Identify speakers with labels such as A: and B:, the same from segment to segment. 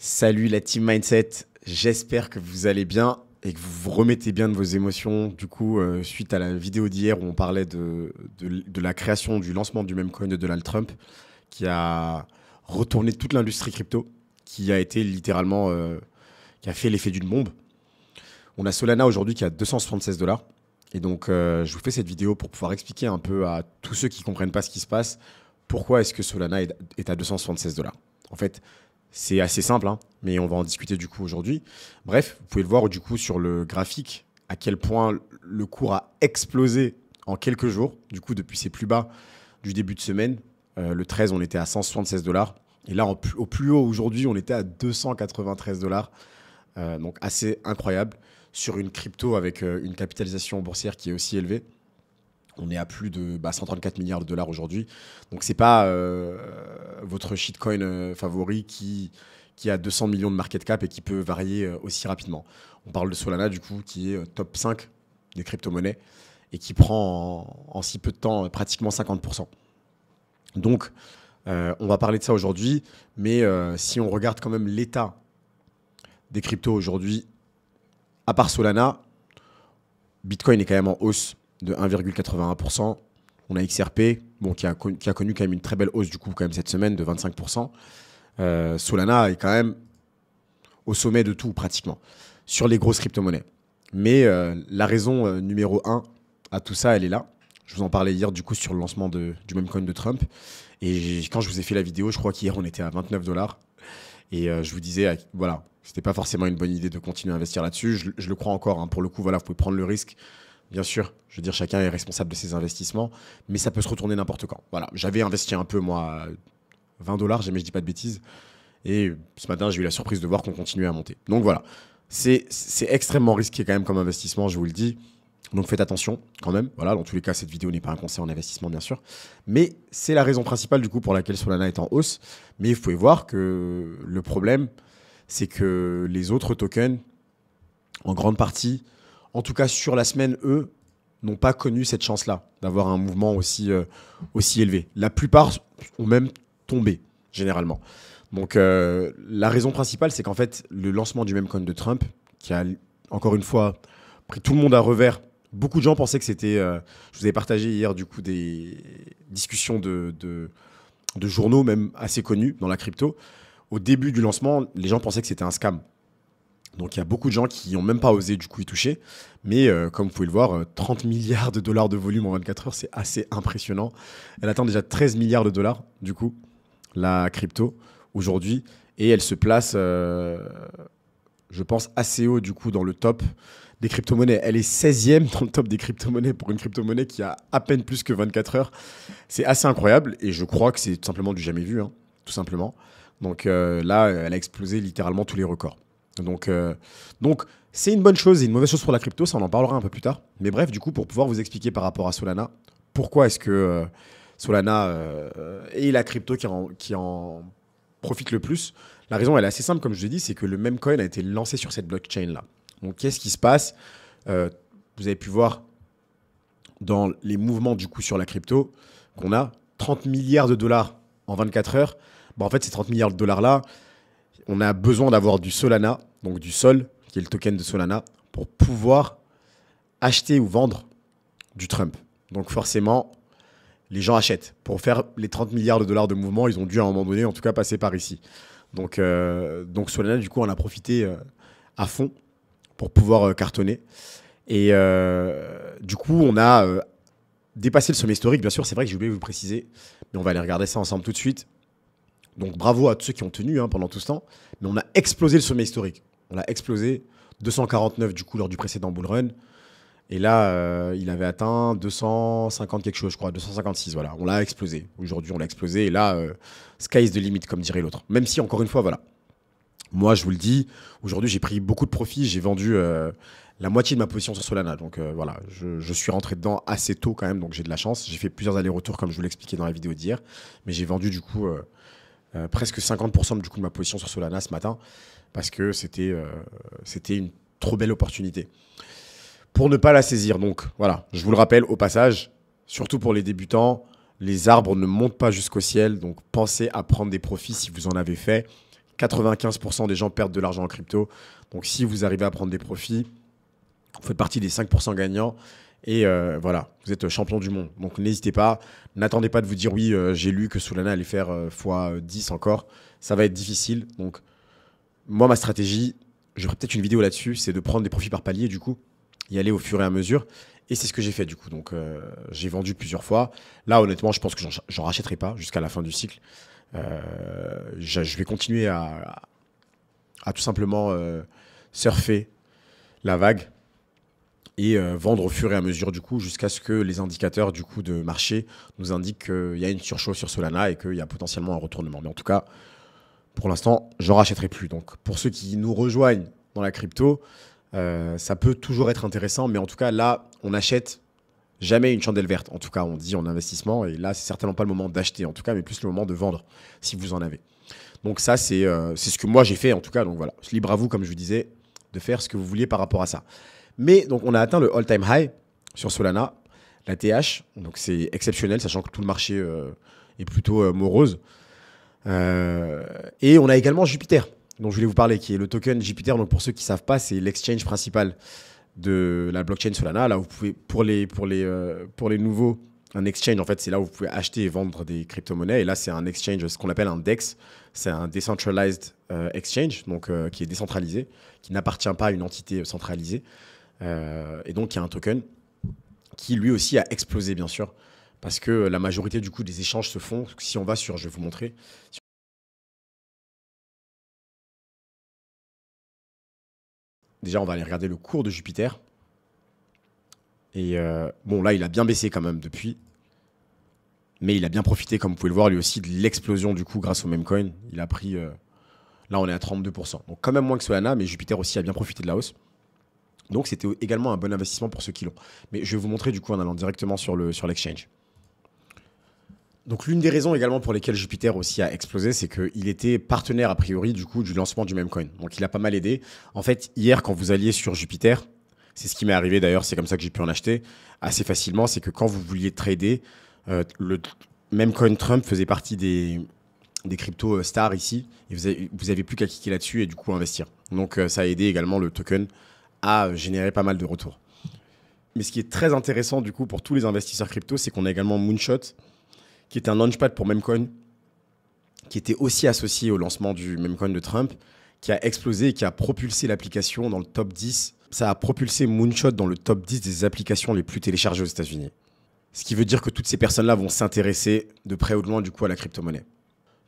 A: Salut la team Mindset, j'espère que vous allez bien et que vous vous remettez bien de vos émotions. Du coup, suite à la vidéo d'hier où on parlait de la création, du lancement du meme coin de Donald Trump, qui a retourné toute l'industrie crypto, qui a été littéralement, qui a fait l'effet d'une bombe. On a Solana aujourd'hui qui a 276 dollars. Et donc, je vous fais cette vidéo pour pouvoir expliquer un peu à tous ceux qui ne comprennent pas ce qui se passe, pourquoi est-ce que Solana est à 276 dollars. En fait, c'est assez simple, hein, mais on va en discuter du coup aujourd'hui. Bref, vous pouvez le voir du coup sur le graphique à quel point le cours a explosé en quelques jours. Du coup, depuis ses plus bas du début de semaine, le 13, on était à 176 dollars. Et là, au plus haut aujourd'hui, on était à 293 dollars. Donc assez incroyable sur une crypto avec une capitalisation boursière qui est aussi élevée. On est à plus de 134 milliards de dollars aujourd'hui. Donc, ce n'est pas votre shitcoin favori qui a 200 millions de market cap et qui peut varier aussi rapidement. On parle de Solana, du coup, qui est top 5 des crypto-monnaies et qui prend en si peu de temps pratiquement 50%. Donc, on va parler de ça aujourd'hui. Mais si on regarde quand même l'état des cryptos aujourd'hui, à part Solana, Bitcoin est quand même en hausse de 1,81%. On a XRP, bon, qui a connu quand même une très belle hausse du coup quand même cette semaine de 25%. Solana est quand même au sommet de tout pratiquement sur les grosses crypto-monnaies. Mais la raison numéro 1 à tout ça, elle est là. Je vous en parlais hier du coup sur le lancement du meme coin de Trump. Et quand je vous ai fait la vidéo, je crois qu'hier on était à 29 dollars. Et je vous disais, voilà, c'était pas forcément une bonne idée de continuer à investir là-dessus. Je le crois encore, hein. Pour le coup, voilà, vous pouvez prendre le risque. Bien sûr, je veux dire, chacun est responsable de ses investissements, mais ça peut se retourner n'importe quand. Voilà, j'avais investi un peu, moi, 20 dollars, jamais je dis pas de bêtises. Et ce matin, j'ai eu la surprise de voir qu'on continuait à monter. Donc voilà, c'est extrêmement risqué quand même comme investissement, je vous le dis. Donc faites attention quand même. Voilà, dans tous les cas, cette vidéo n'est pas un conseil en investissement, bien sûr. Mais c'est la raison principale, du coup, pour laquelle Solana est en hausse. Mais vous pouvez voir que le problème, c'est que les autres tokens, en grande partie, en tout cas sur la semaine, eux, n'ont pas connu cette chance-là d'avoir un mouvement aussi élevé. La plupart ont même tombé, généralement. Donc la raison principale, c'est qu'en fait, le lancement du meme coin de Trump, qui a encore une fois pris tout le monde à revers, beaucoup de gens pensaient que c'était... je vous avais partagé hier du coup des discussions de journaux même assez connus dans la crypto. Au début du lancement, les gens pensaient que c'était un scam. Donc il y a beaucoup de gens qui n'ont même pas osé du coup y toucher. Mais comme vous pouvez le voir, 30 milliards de dollars de volume en 24 heures, c'est assez impressionnant. Elle atteint déjà 13 milliards de dollars, du coup, la crypto, aujourd'hui. Et elle se place, je pense, assez haut, du coup, dans le top des crypto-monnaies. Elle est 16e dans le top des crypto-monnaies pour une crypto-monnaie qui a à peine plus que 24 heures. C'est assez incroyable. Et je crois que c'est tout simplement du jamais vu, hein, tout simplement. Donc là, elle a explosé littéralement tous les records. Donc c'est une bonne chose et une mauvaise chose pour la crypto, ça on en parlera un peu plus tard. Mais bref, du coup, pour pouvoir vous expliquer par rapport à Solana, pourquoi est-ce que Solana est la crypto qui en profite le plus. La raison, elle est assez simple, comme je l'ai dit, c'est que le meme coin a été lancé sur cette blockchain-là. Donc qu'est-ce qui se passe? Vous avez pu voir dans les mouvements du coup sur la crypto qu'on a 30 milliards de dollars en 24 heures. Bon, en fait, ces 30 milliards de dollars-là, on a besoin d'avoir du Solana, donc du Sol, qui est le token de Solana, pour pouvoir acheter ou vendre du Trump. Donc forcément, les gens achètent. Pour faire les 30 milliards de dollars de mouvement, ils ont dû à un moment donné, en tout cas, passer par ici. Donc Solana, du coup, on a profité à fond pour pouvoir cartonner. Et du coup, on a dépassé le sommet historique. Bien sûr, c'est vrai que j'ai oublié de vous préciser, mais on va aller regarder ça ensemble tout de suite. Donc bravo à tous ceux qui ont tenu pendant tout ce temps. Mais on a explosé le sommet historique. On l'a explosé. 249 du coup lors du précédent bull run. Et là, il avait atteint 250 quelque chose, je crois. 256, voilà. On l'a explosé. Aujourd'hui, on l'a explosé. Et là, sky is the limit, comme dirait l'autre. Même si, encore une fois, voilà. Moi, je vous le dis, aujourd'hui, j'ai pris beaucoup de profits. J'ai vendu la moitié de ma position sur Solana. Donc voilà, je suis rentré dedans assez tôt quand même. Donc j'ai de la chance. J'ai fait plusieurs allers-retours, comme je vous l'expliquais dans la vidéo d'hier. Mais j'ai vendu du coup... presque 50% du coup de ma position sur Solana ce matin parce que c'était une trop belle opportunité pour ne pas la saisir. Donc voilà, je vous le rappelle au passage, surtout pour les débutants, les arbres ne montent pas jusqu'au ciel, donc pensez à prendre des profits si vous en avez fait, 95% des gens perdent de l'argent en crypto. Donc si vous arrivez à prendre des profits, vous faites partie des 5% gagnants. Et voilà, vous êtes champion du monde. Donc n'hésitez pas, n'attendez pas de vous dire oui, j'ai lu que Solana allait faire x10 encore. Ça va être difficile. Donc moi, ma stratégie, je ferai peut-être une vidéo là-dessus, c'est de prendre des profits par palier du coup, y aller au fur et à mesure. Et c'est ce que j'ai fait du coup. Donc j'ai vendu plusieurs fois. Là, honnêtement, je pense que j'en rachèterai pas jusqu'à la fin du cycle. Je vais continuer à tout simplement surfer la vague et vendre au fur et à mesure du coup jusqu'à ce que les indicateurs du coup de marché nous indiquent qu'il y a une surchauffe sur Solana et qu'il y a potentiellement un retournement. Mais en tout cas, pour l'instant, j'en rachèterai plus. Donc pour ceux qui nous rejoignent dans la crypto, ça peut toujours être intéressant. Mais en tout cas, là, on n'achète jamais une chandelle verte. En tout cas, on dit en investissement. Et là, c'est certainement pas le moment d'acheter, en tout cas, mais plus le moment de vendre si vous en avez. Donc ça, c'est ce que moi j'ai fait en tout cas. Donc voilà, libre à vous, comme je vous disais, de faire ce que vous vouliez par rapport à ça. Mais donc on a atteint le all-time high sur Solana, la TH. Donc c'est exceptionnel, sachant que tout le marché est plutôt morose. Et on a également Jupiter, dont je voulais vous parler, qui est le token Jupiter. Donc pour ceux qui ne savent pas, c'est l'exchange principal de la blockchain Solana. Là, vous pouvez, pour les nouveaux, un exchange, en fait, c'est là où vous pouvez acheter et vendre des crypto-monnaies. Et là, c'est un exchange, ce qu'on appelle un DEX. C'est un decentralized exchange, donc qui est décentralisé, qui n'appartient pas à une entité centralisée. Et donc, il y a un token qui, lui aussi, a explosé, bien sûr, parce que la majorité, du coup, des échanges se font. Si on va sur, je vais vous montrer. Déjà, on va aller regarder le cours de Jupiter. Et bon, là, il a bien baissé quand même depuis. Mais il a bien profité, comme vous pouvez le voir, lui aussi, de l'explosion du coup grâce au meme coin. Il a pris... là, on est à 32%. Donc quand même moins que Solana, mais Jupiter aussi a bien profité de la hausse. Donc c'était également un bon investissement pour ceux qui l'ont. Mais je vais vous montrer du coup en allant directement sur l'exchange. Donc l'une des raisons également pour lesquelles Jupiter aussi a explosé, c'est qu'il était partenaire a priori du coup du lancement du meme coin. Donc il a pas mal aidé. En fait, hier, quand vous alliez sur Jupiter, c'est ce qui m'est arrivé d'ailleurs, c'est comme ça que j'ai pu en acheter assez facilement, c'est que quand vous vouliez trader, le meme coin Trump faisait partie des cryptos stars ici, et vous avez plus qu'à cliquer là-dessus et du coup investir. Donc ça a aidé également le token à générer pas mal de retours. Mais ce qui est très intéressant du coup pour tous les investisseurs crypto, c'est qu'on a également Moonshot, qui est un launchpad pour Memecoin, qui était aussi associé au lancement du Memecoin de Trump, qui a explosé et qui a propulsé l'application dans le top 10. Ça a propulsé Moonshot dans le top 10 des applications les plus téléchargées aux États-Unis. Ce qui veut dire que toutes ces personnes-là vont s'intéresser de près ou de loin du coup à la crypto-monnaie.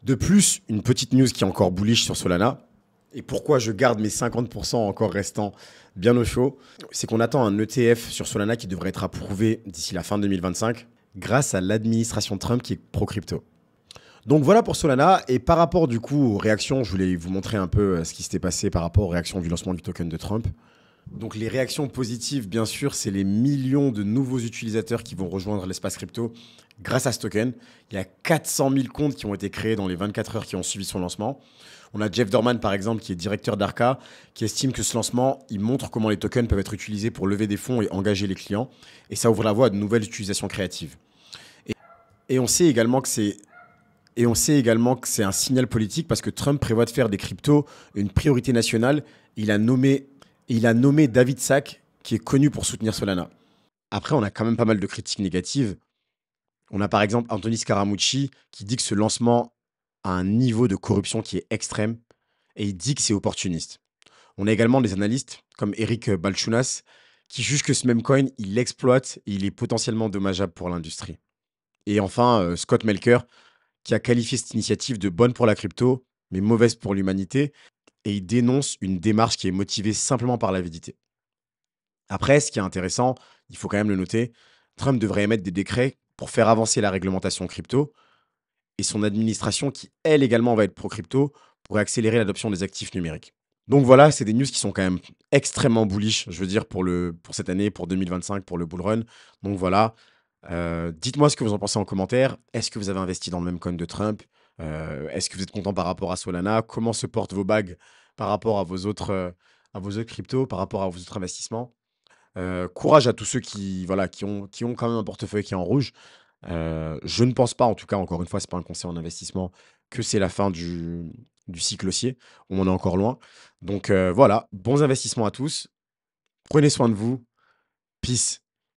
A: De plus, une petite news qui est encore bullish sur Solana, et pourquoi je garde mes 50% encore restants bien au chaud, c'est qu'on attend un ETF sur Solana qui devrait être approuvé d'ici la fin 2025 grâce à l'administration Trump qui est pro-crypto. Donc voilà pour Solana. Et par rapport du coup aux réactions, je voulais vous montrer un peu ce qui s'était passé par rapport aux réactions du lancement du token de Trump. Donc les réactions positives, bien sûr, c'est les millions de nouveaux utilisateurs qui vont rejoindre l'espace crypto grâce à ce token. Il y a 400 000 comptes qui ont été créés dans les 24 heures qui ont suivi son lancement. On a Jeff Dorman, par exemple, qui est directeur d'Arca, qui estime que ce lancement, il montre comment les tokens peuvent être utilisés pour lever des fonds et engager les clients. Et ça ouvre la voie à de nouvelles utilisations créatives. Et on sait également que c'est un signal politique parce que Trump prévoit de faire des cryptos une priorité nationale. Il a nommé David Sacks, qui est connu pour soutenir Solana. Après, on a quand même pas mal de critiques négatives. On a par exemple Anthony Scaramucci qui dit que ce lancement a un niveau de corruption qui est extrême et il dit que c'est opportuniste. On a également des analystes comme Eric Balchunas qui jugent que ce même coin, il l'exploite et il est potentiellement dommageable pour l'industrie. Et enfin, Scott Melker qui a qualifié cette initiative de bonne pour la crypto, mais mauvaise pour l'humanité, et il dénonce une démarche qui est motivée simplement par l'avidité. Après, ce qui est intéressant, il faut quand même le noter, Trump devrait émettre des décrets pour faire avancer la réglementation crypto, et son administration, qui elle également va être pro-crypto, pourrait accélérer l'adoption des actifs numériques. Donc voilà, c'est des news qui sont quand même extrêmement bullish, je veux dire, pour cette année, pour 2025, pour le bull run. Donc voilà, dites-moi ce que vous en pensez en commentaire. Est-ce que vous avez investi dans le même coin de Trump? Est-ce que vous êtes content par rapport à Solana? Comment se portent vos bagues par rapport à vos autres cryptos, par rapport à vos autres investissements? Courage à tous ceux qui ont quand même un portefeuille qui est en rouge. Je ne pense pas, en tout cas, encore une fois, c'est pas un conseil en investissement, que c'est la fin du cycle haussier. On en est encore loin. Donc voilà, bons investissements à tous. Prenez soin de vous. Peace.